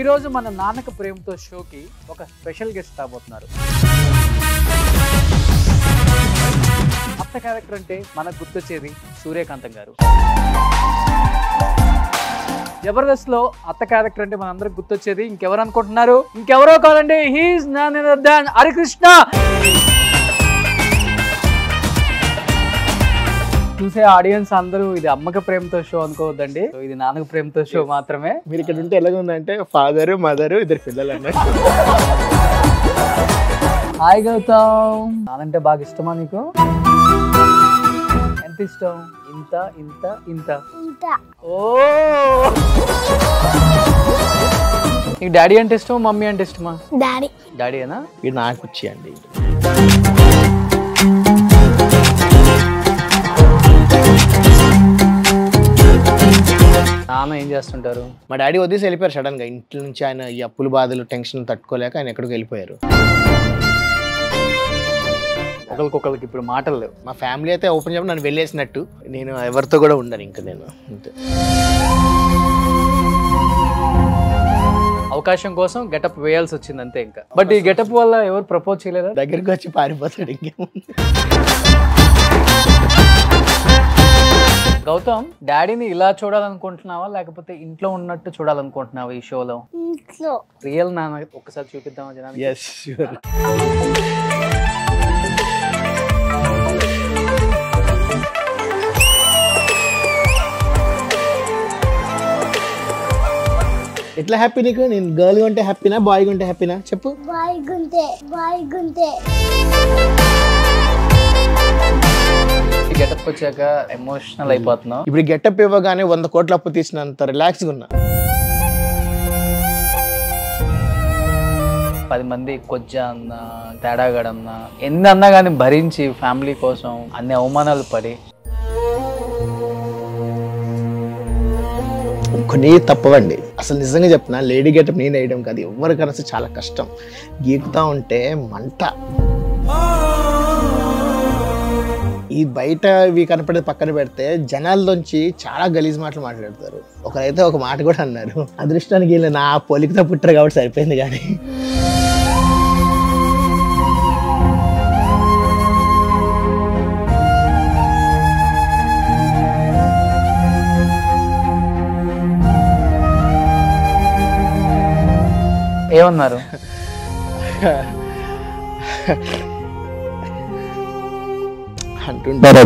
ఈ రోజు మన నాన్నక ప్రేమతో షోకి ఒక స్పెషల్ గెస్ట్ రాబోతున్నారు. అత్త క్యారెక్టర్ అంటే మనకు గుర్తొచ్చేది సూర్యకాంతం గారు. జబర్దస్త్ లో అత్త క్యారెక్టర్ అంటే మనందరికి గుర్తొచ్చేది ఇంకెవరు అనుకుంటున్నారు? ఇంకెవరో కాదండి, he is none other than Harikrishna. చూసే ఆడియన్స్ అందరూ ఇది అమ్మక ప్రేమతో షో అనుకోవద్దండి, ఇది నాన్నక ప్రేమతో షో మాత్రమే. మీరు ఇక్కడ ఉంటే ఎలాగ ఉందంటే ఫాదర్ మదర్ ఇద్దరు పిల్లలు అన్నారు. హాయ్ గౌతమ్, నానంటే బాగా ఇష్టమా నీకు? ఎంత ఇష్టం? ఇంత ఇంత ఇంత ఓ. నీకు డాడీ అంటే ఇష్టమా మమ్మీ అంటే ఇష్టమా? డాడీ. డాడీనా? ఇది నాకు వచ్చేయండి. నాన్న ఏం చేస్తుంటారు? మా డాడీ వదిలేసి వెళ్ళిపోయారు సడన్ గా. ఇంటి నుంచి ఆయన ఈ అప్పుల బాధలు టెన్షన్ తట్టుకోలేక ఆయన ఎక్కడికి వెళ్ళిపోయారు. ఒకరికొకరికి ఇప్పుడు మాటలు లేవు. మా ఫ్యామిలీ అయితే ఓపెన్ చెప్పి నన్ను వెళ్ళేసినట్టు. నేను ఎవరితో కూడా ఉండను ఇంకా నేను అంతే. అవకాశం కోసం గెటప్ వేయాల్సి వచ్చింది అంతే ఇంకా. బట్ ఈ గెటప్ వల్ల ఎవరు ప్రపోజ్ చేయలేదా? దగ్గరికి వచ్చి పారిపోతాడు ఇంకేముంది. గౌతమ్, డాడీని ఇలా చూడాలనుకుంటున్నావా లేకపోతే ఇంట్లో ఉన్నట్టు చూడాలనుకుంటున్నావా ఈ షోలో? రియల్ నాన్న ఒక్కసారి చూపిద్దామా జనానికి? yes sure. ఎట్లా హ్యాపీ నీకు? నేను గర్ల్ ఉంటే హ్యాపీనా బాయ్ ఉంటే హ్యాపీనా చెప్పు? బాయ్ గుంటే. గెటప్ వచ్చాక ఎమోషనల్ అయిపోతున్నావు. ఇప్పుడు గెటప్ ఇవ్వగానే 100 కోట్ల అప్పు తీసినంత రిలాక్స్గా ఉన్నా. 10 మంది కొజ్జా అన్నా తేడాగడన్నా ఎన్ని అన్నా కానీ భరించి ఫ్యామిలీ కోసం అన్ని అవమానాలు పడి కొన్ని తప్పవండి. అసలు నిజంగా చెప్తున్నా, లేడీ గెటప్ నేను వేయడం కాదు, ఎవరికైనా చాలా కష్టం. గీకుతా ఉంటే మంట. ఈ బయట ఇవి కనపడేది పక్కన పెడితే జనాల్లోంచి చాలా గలీజ్ మాటలు మాట్లాడతారు. ఒకరైతే ఒక మాట కూడా అన్నారు, అదృష్టానికి వీళ్ళు నా పోలికతో పుట్టారు కాబట్టి సరిపోయింది కానీ. ఏమన్నారు? అంటుంటారు